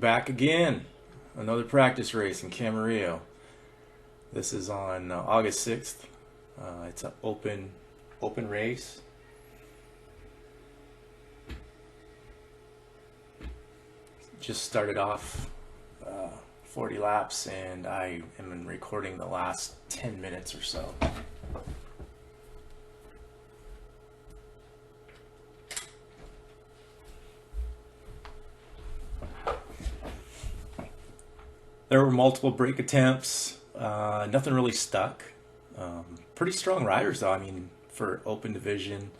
Back again. Another practice race in Camarillo. This is on August 6th. It's an open race. Just started off 40 laps, and I am recording the last 10 minutes or so. There were multiple brake attempts. Nothing really stuck. Pretty strong riders, though. I mean, for open division,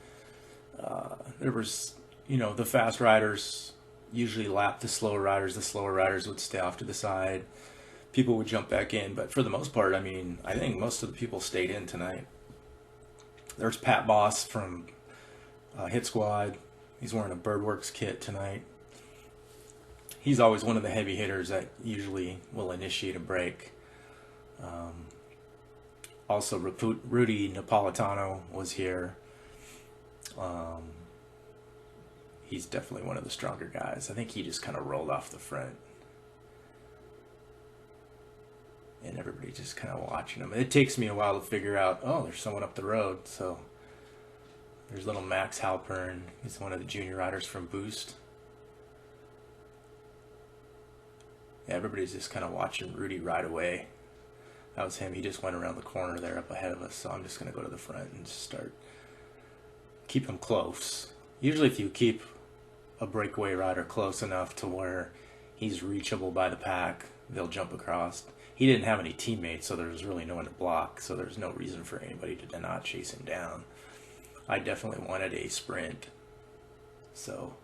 there was, the fast riders usually lap the slower riders. The slower riders would stay off to the side. People would jump back in, but for the most part, I think most of the people stayed in tonight. There's Pat Boss from Hit Squad. He's wearing a Birdworks kit tonight. He's always one of the heavy hitters that usually will initiate a break. Also, Rudy Napolitano was here. He's definitely one of the stronger guys. I think he just kind of rolled off the front. And everybody just kind of watching him. It takes me a while to figure out, oh, there's someone up the road. So there's little Max Halpern. He's one of the junior riders from Boost. Yeah, everybody's just kind of watching Rudy ride away. That was him. He just went around the corner there up ahead of us. So I'm just going to go to the front and just keep him close. Usually if you keep a breakaway rider close enough to where he's reachable by the pack, they'll jump across. He didn't have any teammates, so there was really no one to block. So there's no reason for anybody to not chase him down. I definitely wanted a sprint. So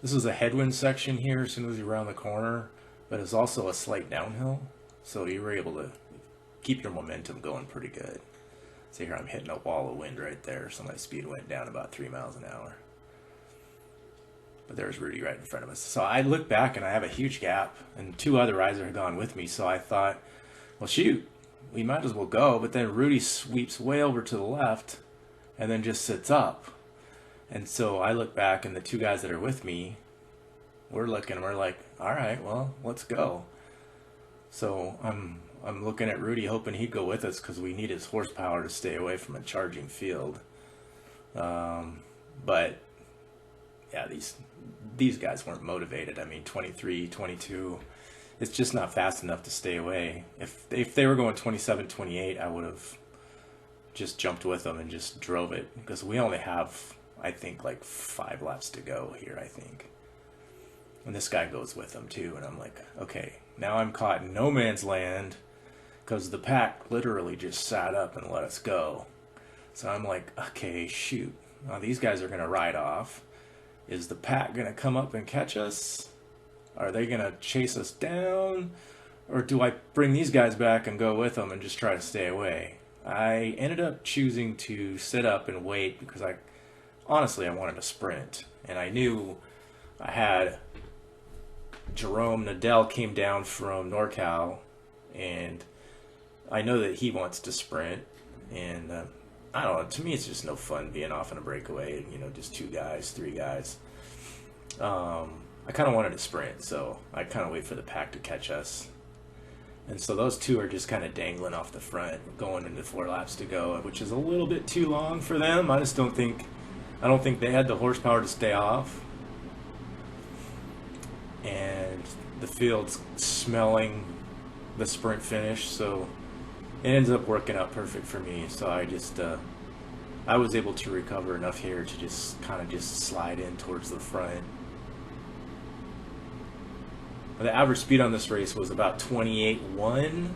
this is a headwind section here as soon as you round the corner, but it's also a slight downhill, so you were able to keep your momentum going pretty good. See here, I'm hitting a wall of wind right there, so my speed went down about 3 miles an hour. But there's Rudy right in front of us. So I look back and I have a huge gap, and 2 other riders had gone with me, so I thought, well, shoot, we might as well go. But then Rudy sweeps way over to the left and then just sits up. And so I look back, and the 2 guys that are with me, we're looking, and we're like, all right, well, let's go. So I'm looking at Rudy, hoping he'd go with us because we need his horsepower to stay away from a charging field. But yeah, these guys weren't motivated. 23, 22, it's just not fast enough to stay away. If they were going 27, 28, I would have just jumped with them and just drove it, because we only have, I think, like 5 laps to go here, I think. And this guy goes with them too, and I'm like, okay, now I'm caught in no man's land because the pack literally just sat up and let us go. So I'm like, okay, shoot, now these guys are going to ride off. Is the pack going to come up and catch us? Are they going to chase us down? Or do I bring these guys back and go with them and just try to stay away? I ended up choosing to sit up and wait because honestly, I wanted to sprint. And I knew I had Jerome Nadell came down from NorCal, and I know that he wants to sprint. And I don't know, to me it's just no fun being off in a breakaway, just 2 guys, 3 guys. I kind of wanted to sprint, so I kind of wait for the pack to catch us. And so those 2 are just kind of dangling off the front, going into 4 laps to go, which is a little bit too long for them. I don't think they had the horsepower to stay off. And the field's smelling the sprint finish, so it ends up working out perfect for me. So I was able to recover enough here to just slide in towards the front. The average speed on this race was about 28.1,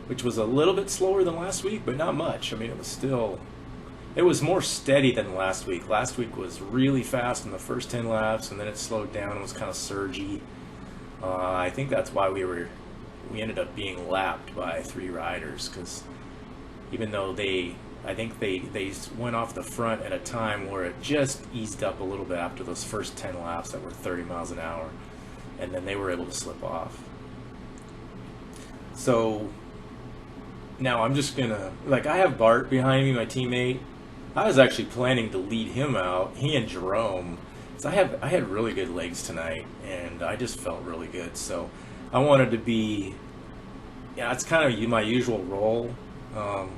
which was a little bit slower than last week, but not much. It was more steady than last week. Last week was really fast in the first 10 laps, and then it slowed down and was kind of surgy. I think that's why we ended up being lapped by 3 riders, because even though I think they went off the front at a time where it just eased up a little bit after those first 10 laps that were 30 miles an hour, and then they were able to slip off. So now I'm just gonna, I have Bart behind me, my teammate. I was actually planning to lead him out. He and Jerome So I had really good legs tonight, and I just felt really good. So I wanted to be, yeah, it's kind of my usual role. Um,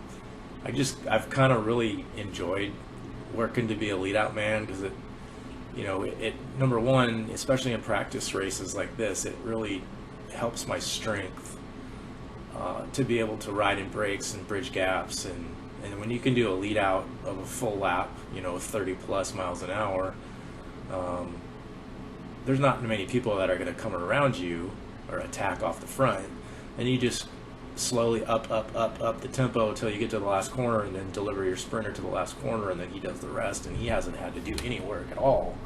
I've kind of really enjoyed working to be a lead out man because it number one, especially in practice races like this, it really helps my strength to be able to ride in breaks and bridge gaps, and when you can do a lead out of a full lap, 30 plus miles an hour, um, there's not many people that are going to come around you or attack off the front, and you just slowly up the tempo until you get to the last corner, and then deliver your sprinter to the last corner, and then he does the rest, and he hasn't had to do any work at all.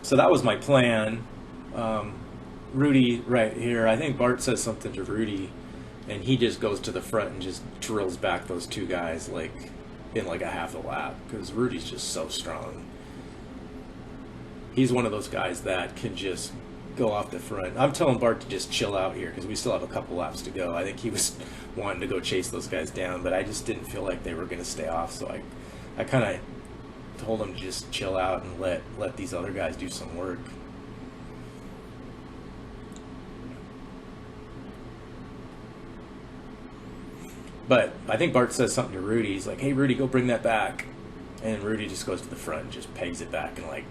So that was my plan. Rudy right here, I think Bart says something to Rudy, and he just goes to the front and just drills back those two guys like in like a half a lap, because Rudy's just so strong. He's one of those guys that can just go off the front. I'm telling Bart to just chill out here because we still have a couple laps to go. I think he was wanting to go chase those guys down, but I just didn't feel like they were going to stay off, so I kind of told him to just chill out and let these other guys do some work. But I think Bart says something to Rudy. He's like, "Hey, Rudy, go bring that back." And Rudy just goes to the front and just pegs it back in like,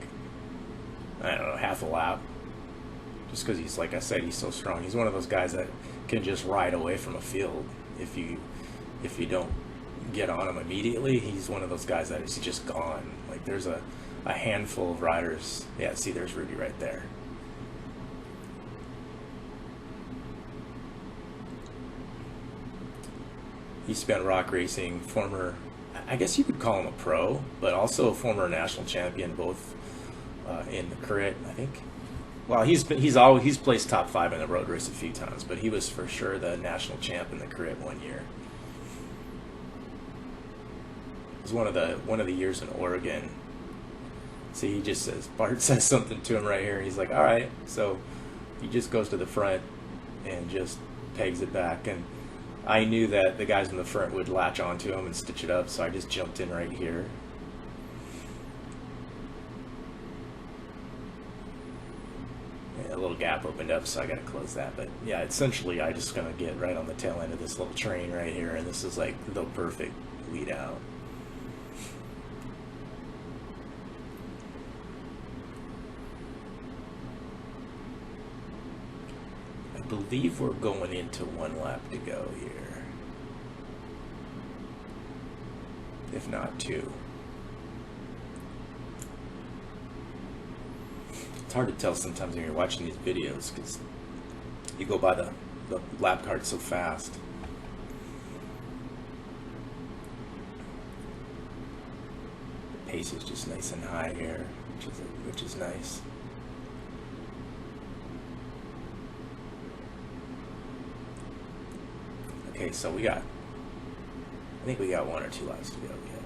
I don't know, half a lap. Just because he's, like I said, he's so strong. He's one of those guys that can just ride away from a field if you don't get on him immediately. He's one of those guys that is just gone. Like there's a handful of riders. Yeah, see, there's Rudy right there. He spent rock racing, former, I guess you could call him a pro, but also a former national champion, both in the crit, I think. Well, he's placed top 5 in the road race a few times, but he was for sure the national champ in the crit one year. It was one of the years in Oregon. See, he just says, Bart says something to him right here, and he's like, all right. So he just goes to the front and just pegs it back, and I knew that the guys in the front would latch onto him and stitch it up, so I just jumped in right here. A little gap opened up, so I got to close that. But yeah, essentially, I just gonna get right on the tail end of this little train right here, and this is like the perfect lead out. I believe we're going into 1 lap to go here, if not 2. It's hard to tell sometimes when you're watching these videos because you go by the lap card so fast. The pace is just nice and high here, which is nice. Okay, so I think we got 1 or 2 laps to go yet.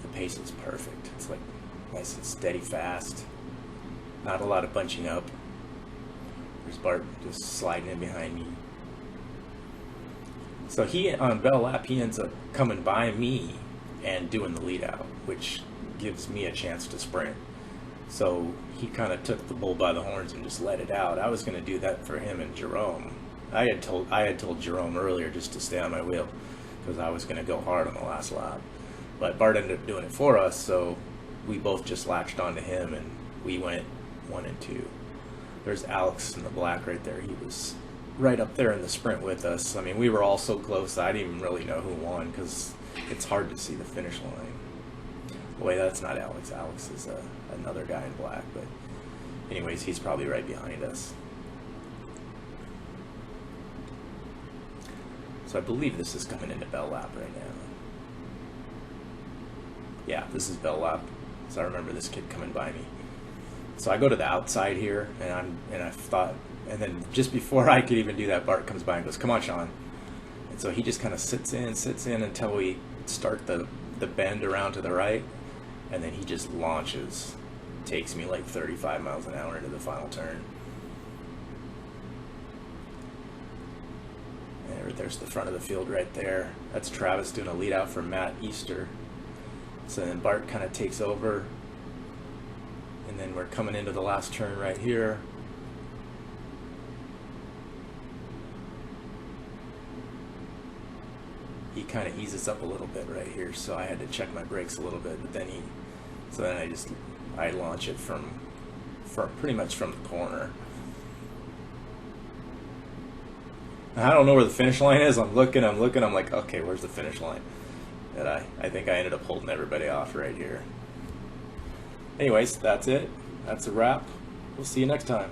The pace is perfect. It's like nice and steady, fast. Not a lot of bunching up. There's Bart just sliding in behind me. So on Bell Lap, he ends up coming by me and doing the lead out, which gives me a chance to sprint. So he kind of took the bull by the horns and just let it out. I was going to do that for him and Jerome. I had told Jerome earlier just to stay on my wheel because I was going to go hard on the last lap. But Bart ended up doing it for us, so we both just latched onto him and we went 1 and 2. There's Alex in the black right there. He was right up there in the sprint with us. I mean, we were all so close I didn't even really know who won because it's hard to see the finish line. Wait, that's not Alex. Alex is another guy in black, but anyways, he's probably right behind us. So I believe this is coming into Bell Lap right now. Yeah, this is Bell Lap. So I remember this kid coming by me. So I go to the outside here, and then just before I could even do that, Bart comes by and goes, "Come on, Sean." And so he just kind of sits in until we start the bend around to the right, and then he just launches. Takes me like 35 miles an hour into the final turn. There's the front of the field right there. That's Travis doing a lead out for Matt Easter. So then Bart kind of takes over, and then we're coming into the last turn right here. He kind of eases up a little bit right here, so I had to check my brakes a little bit, but then I launch it from pretty much from the corner. I don't know where the finish line is. I'm looking, I'm like, okay, where's the finish line? And I think I ended up holding everybody off right here. Anyways, that's it. That's a wrap. We'll see you next time.